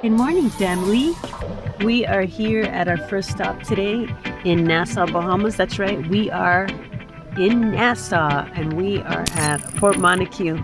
Good morning, family. We are here at our first stop today in Nassau, Bahamas. That's right, we are in Nassau and we are at Fort Montague.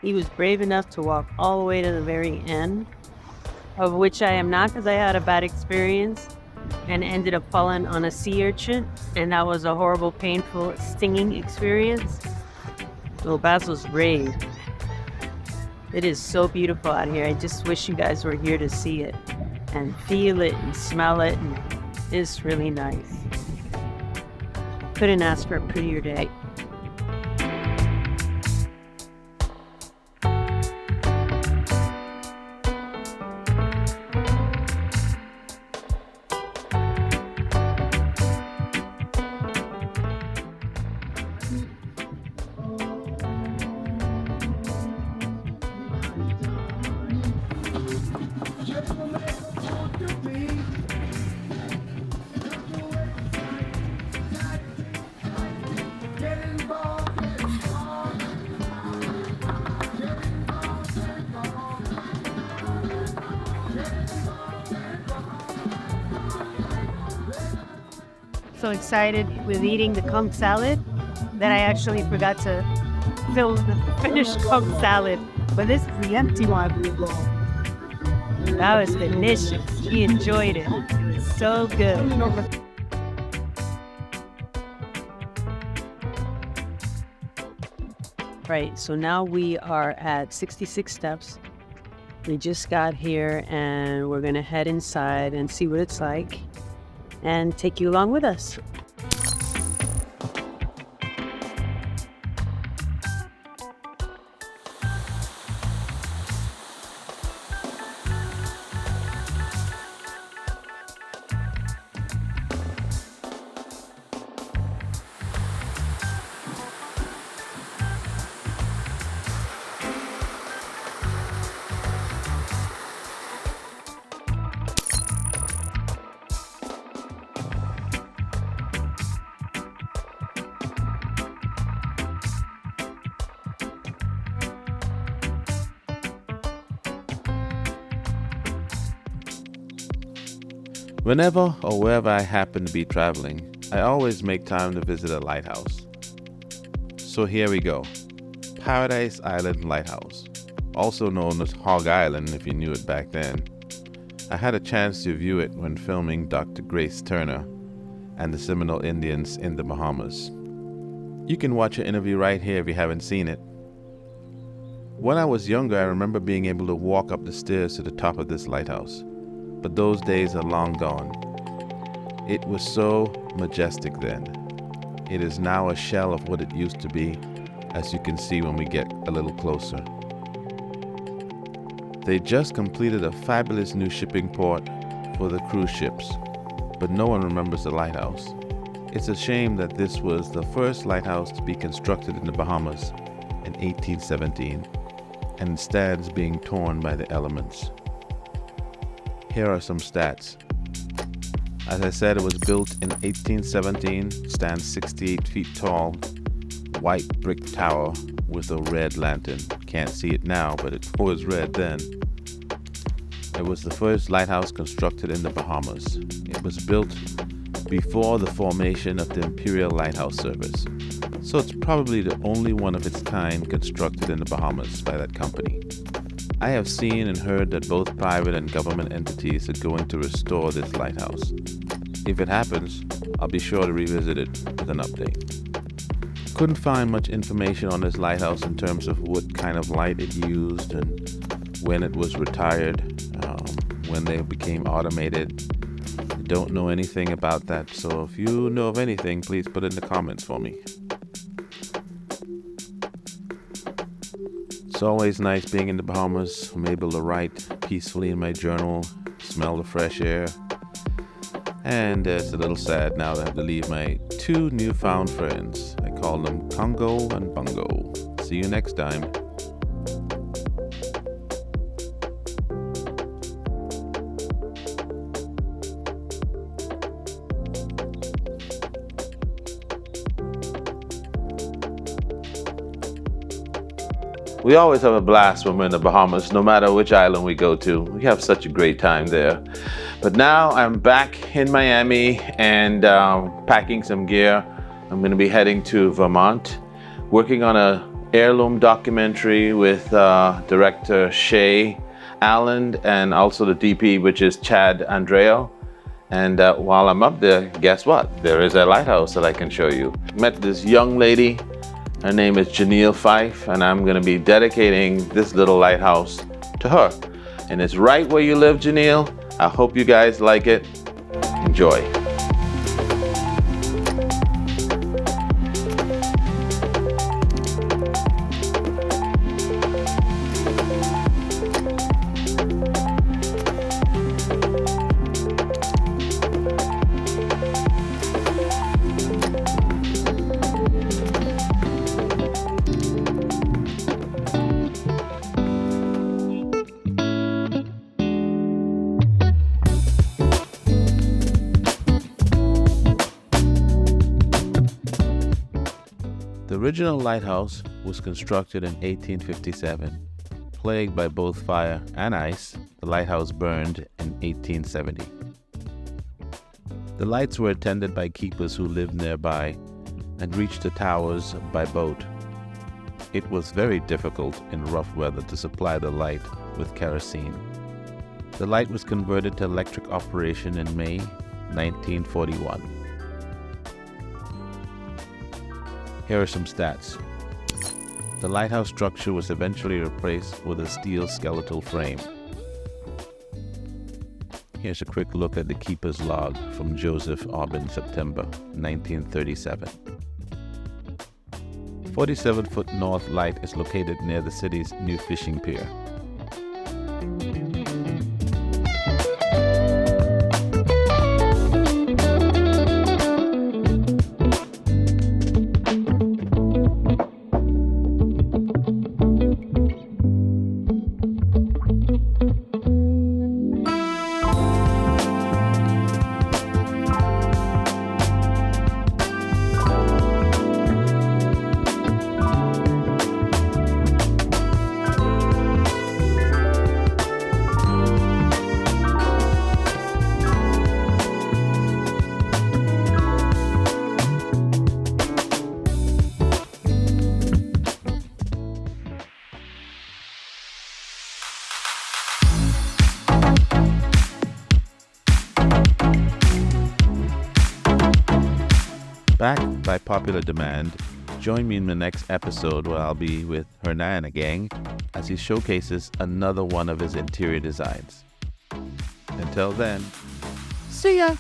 He was brave enough to walk all the way to the very end, of which I am not because I had a bad experience and ended up falling on a sea urchin, and that was a horrible, painful, stinging experience. Well, Basil's brave. It is so beautiful out here. I just wish you guys were here to see it and feel it and smell it, and it's really nice. Couldn't ask for a prettier day. So excited with eating the conch salad that I actually forgot to fill the finished conch salad. But this is the empty one. That was delicious. He enjoyed it. It was so good. Right, so now we are at 66 steps. We just got here and we're gonna head inside and see what it's like and take you along with us. Whenever or wherever I happen to be traveling, I always make time to visit a lighthouse. So here we go. Paradise Island Lighthouse, also known as Hog Island if you knew it back then. I had a chance to view it when filming Dr. Grace Turner and the Seminole Indians in the Bahamas. You can watch an interview right here if you haven't seen it. When I was younger, I remember being able to walk up the stairs to the top of this lighthouse. But those days are long gone. It was so majestic then. It is now a shell of what it used to be, as you can see when we get a little closer. They just completed a fabulous new shipping port for the cruise ships, but no one remembers the lighthouse. It's a shame that this was the first lighthouse to be constructed in the Bahamas in 1817, and instead is being torn by the elements. Here are some stats. As I said, it was built in 1817, stands 68 feet tall, white brick tower with a red lantern. Can't see it now, but it was red then. It was the first lighthouse constructed in the Bahamas. It was built before the formation of the Imperial Lighthouse Service, so it's probably the only one of its kind constructed in the Bahamas by that company. I have seen and heard that both private and government entities are going to restore this lighthouse. If it happens, I'll be sure to revisit it with an update. Couldn't find much information on this lighthouse in terms of what kind of light it used and when it was retired, when they became automated. I don't know anything about that, so if you know of anything, please put it in the comments for me. It's always nice being in the Bahamas. I'm able to write peacefully in my journal, smell the fresh air. And it's a little sad now that I have to leave my two newfound friends. I call them Congo and Bungo. See you next time. We always have a blast when we're in the Bahamas, no matter which island we go to. We have such a great time there. But now I'm back in Miami and packing some gear. I'm going to be heading to Vermont, working on an heirloom documentary with director Shay Allen and also the DP, which is Chad Andreo. And while I'm up there, guess what? There is a lighthouse that I can show you. I met this young lady. Her name is Janelle Fife, and I'm going to be dedicating this little lighthouse to her. And it's right where you live, Janelle. I hope you guys like it. Enjoy. The original lighthouse was constructed in 1857. Plagued by both fire and ice, the lighthouse burned in 1870. The lights were attended by keepers who lived nearby and reached the towers by boat. It was very difficult in rough weather to supply the light with kerosene. The light was converted to electric operation in May 1941. Here are some stats. The lighthouse structure was eventually replaced with a steel skeletal frame. Here's a quick look at the keeper's log from Joseph Aubin, September 1937. 47-foot North Light is located near the city's new fishing pier. Back by popular demand, join me in the next episode where I'll be with Hernan again as he showcases another one of his interior designs. Until then, see ya!